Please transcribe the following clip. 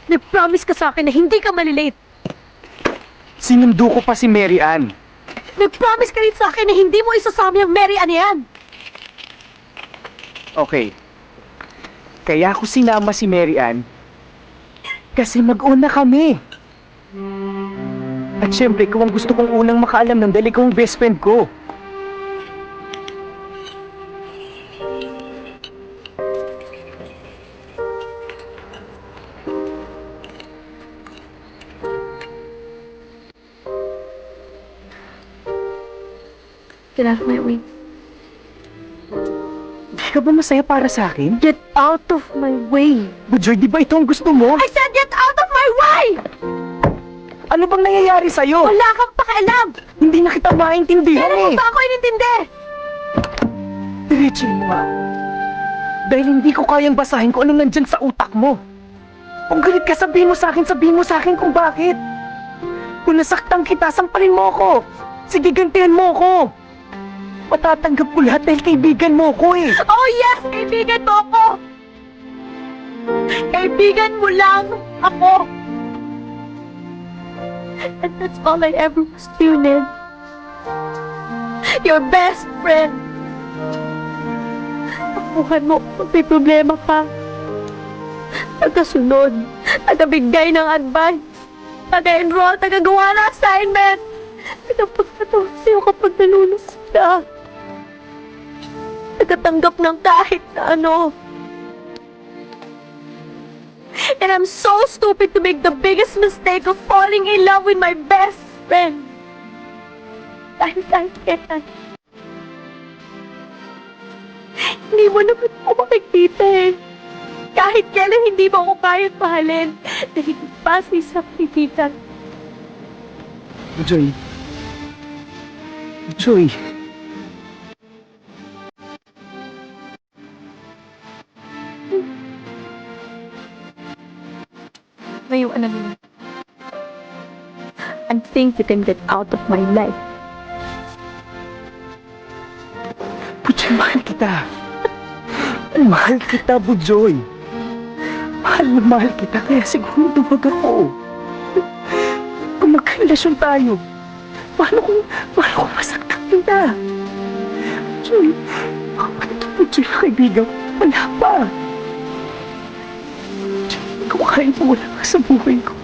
Nag-promise ka sa akin na hindi ka malilate. Sinundo ko pa si Mary Ann. Nag-promise ka rin sa akin na hindi mo isasama yung Mary Ann yan. Okay. Kaya ako sinama si Mary Ann kasi mag-una kami. At syempre, ikaw ang gusto kong unang makaalam ng dahil ikaw ang best friend ko. Get out of my way. Di ka ba masaya para sa akin? Get out of my way. Bujoy, di ba ito ang gusto mo? I said get out of my way! Ano bang nangyayari sa'yo? Wala kang pakialam! Hindi na kita maintindihan Kailan mo eh. ba ako inintindi? Diretsuhin mo nga. Dahil hindi ko kayang basahin kung ano nandyan sa utak mo. Kung galit ka, sabihin mo sa akin kung bakit. Kung nasaktan kita, sampalin mo ako. Sige, gantihan mo ako. Matatanggap ko lahat dahil kaibigan mo ko eh. Oh yes! Kaibigan mo ako! Kaibigan mo lang ako! And that's all I ever was to you, Ned. Your best friend. Tapuhan mo kung may problema ka. Tagasunod. Tagabigay ng advice. Taga-enroll. Tagagawa ng assignment. Tagapagpatawa sa'yo kapag nalulungkot ka. Tagatanggap ng kahit na ano. And I'm so stupid to make the biggest mistake of falling in love with my best friend. Dahil kailan. Hindi mo naman ako makikita eh. Kahit kailan hindi mo ako kayang mahalin. Dahil pa sa isang pipitan. Joy. Joy. Ngayon, ano nila? I think you can get out of my life. Bujoy, mahal kita. Mahal kita, Bujoy. Mahal kita, kaya siguro dumag ako. Kung magkarelasyon tayo, paano kung masaktan kita? Bujoy, bakit Bujoy, kaibigan? Wala pa. Bujoy, ikaw kahit wala ka sa buhay ko.